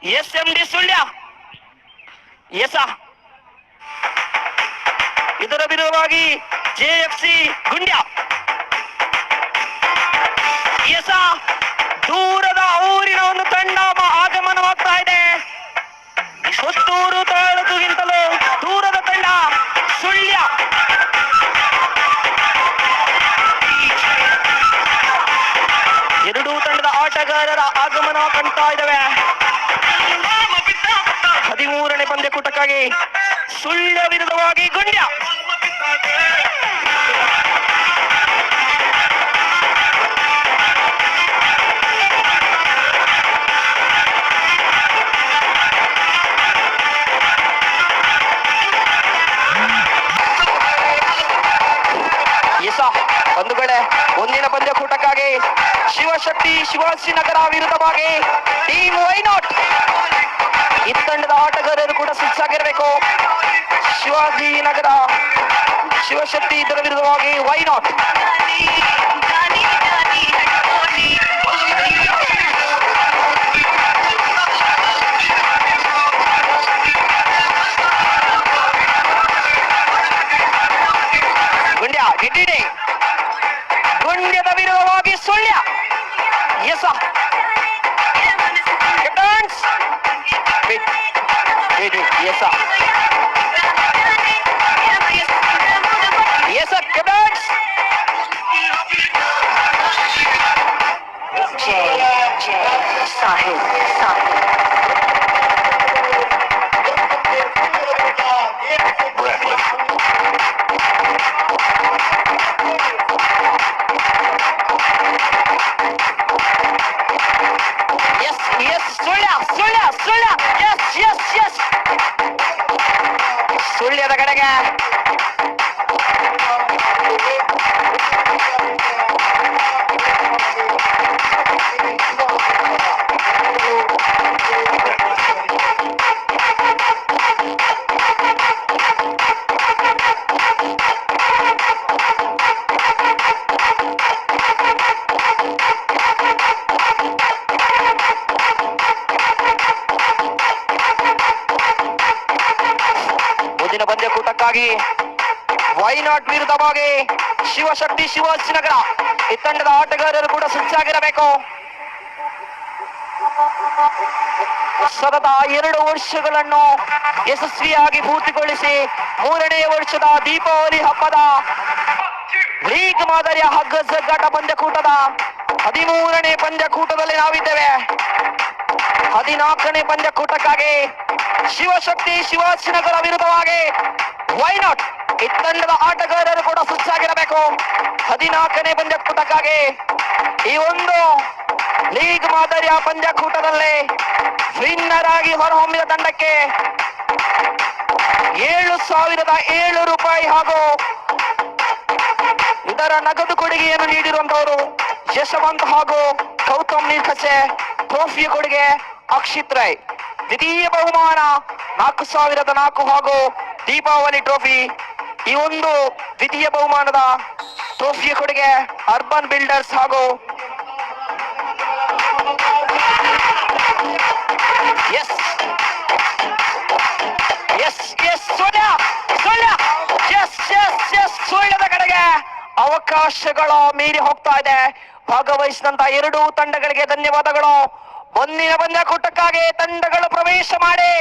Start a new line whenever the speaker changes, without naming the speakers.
SMD Sullia ಎಸ ಇದರ ವಿರುದ್ಧವಾಗಿ JFC Gundya ಎಸ ದೂರದ ಊರಿನ ಒಂದು ತಂಡ ಆಗಮನವಾಗ್ತಾ ಇದೆ. ಪುತ್ತೂರು ತಾಲೂಕಿಗಿಂತಲೂ ದೂರದ ತಂಡ ಸುಳ್ಯ. ಎರಡೂ ತಂಡದ ಆಟಗಾರರ ಆಗಮನ ಕಾಣ್ತಾ ಇದ್ದಾವೆ. 13ನೇ ಪಂದ್ಯಕೂಟಕ್ಕಾಗಿ ಸುಳ್ಯ ವಿರುದ್ಧವಾಗಿ ಗುಂಡ್ಯ. ಬಂಧುಗಳೇ, ಮುಂದಿನ ಪಂದ್ಯಕೂಟಕ್ಕಾಗಿ ಶಿವಶಕ್ತಿ ಶಿವಾಜಿನಗರ ವಿರುದ್ಧವಾಗಿ ಟೀಮ್ ವೈನಾಟ್. ಈ ತಂಡದ ಆಟಗಾರರು ಕೂಡ ಸಜ್ಜಾಗಿರಬೇಕು. ಶಿವಾಜಿನಗರ ಶಿವಶಕ್ತಿ ಇದರ ವಿರುದ್ಧವಾಗಿ ವೈನಾಟ್. ಗುಂಡ್ಯ ಗಿಡ್ಡಿಡಿ. ಗುಂಡ್ಯದ ವಿರುದ್ಧವಾಗಿ ಸುಳ್ಯ. ಎಸ ಎಸ ಎಸ ಕೆಬನ್ಸ್. ಸಾಹಿಲ್ ಸುಳ್ಯದ ಕಡೆಗೆ ಮುಂದಿನ ಪಂದ್ಯಕೂಟಕ್ಕಾಗಿ ವೈನಾಟ್ ವಿರುದ್ಧವಾಗಿ ಶಿವಶಕ್ತಿ ಶಿವಾಜಿನಗರ. ಈ ತಂಡದ ಆಟಗಾರರು ಕೂಡ ಸಜ್ಜಾಗಿರಬೇಕು. ಸತತ 2 ವರ್ಷಗಳನ್ನು ಯಶಸ್ವಿಯಾಗಿ ಪೂರ್ತಿಗೊಳಿಸಿ 3ನೇ ವರ್ಷದ ದೀಪಾವಳಿ ಹಬ್ಬದ ಲೀಗ್ ಮಾದರಿಯ ಹಗ್ಗ ಜಗ್ಗಾಟ ಪಂದ್ಯಕೂಟದ 13ನೇ ಪಂದ್ಯಕೂಟದಲ್ಲಿ ನಾವಿದ್ದೇವೆ. 14ನೇ ಪಂದ್ಯಕೂಟಕ್ಕಾಗಿ ಶಿವಶಕ್ತಿ ಶಿವಾಜಿನಗರ ವಿರುದ್ಧವಾಗಿ ವೈನಾಟ್. ಈ ತಂಡದ ಆಟಗಾರರು ಕೂಡ ಸಜ್ಜಾಗಿರಬೇಕು. 14ನೇ ಪಂದ್ಯಕೂಟಕ್ಕಾಗಿ ಈ ಒಂದು ಲೀಗ್ ಮಾದರಿಯ ಪಂದ್ಯಕೂಟದಲ್ಲಿ ವಿನ್ನರ್ ಆಗಿ ಹೊರಹೊಮ್ಮಿದ ತಂಡಕ್ಕೆ 7,007 ರೂಪಾಯಿ ಹಾಗೂ ಇದರ ನಗದು ಕೊಡುಗೆಯನ್ನು ನೀಡಿರುವಂತವರು ಯಶವಂತ್ ಹಾಗೂ ಗೌತಮ್ ನೀರ್ಕಚೆ. ಟ್ರೋಫಿಯ ಕೊಡುಗೆ ಅಕ್ಷಿತ್ ರೈ. ದ್ವಿತೀಯ ಬಹುಮಾನ 4,004 ಹಾಗೂ ದೀಪಾವಳಿ ಟ್ರೋಫಿ. ಈ ಒಂದು ದ್ವಿತೀಯ ಬಹುಮಾನದ ಟ್ರೋಫಿಯ ಕೊಡುಗೆ ಅರ್ಬನ್ ಬಿಲ್ಡರ್ಸ್ ಹಾಗೂ ಸುಳ್ಯದ ಕಡೆಗೆ ಅವಕಾಶಗಳು ಮೀರಿ ಹೋಗ್ತಾ ಇದೆ. ಭಾಗವಹಿಸಿದಂತ 2 ತಂಡಗಳಿಗೆ ಧನ್ಯವಾದಗಳು. ಮುಂದಿನ ಪಂದ್ಯಕೂಟಕ್ಕಾಗಿ ತಂಡಗಳು ಪ್ರವೇಶ ಮಾಡಿ.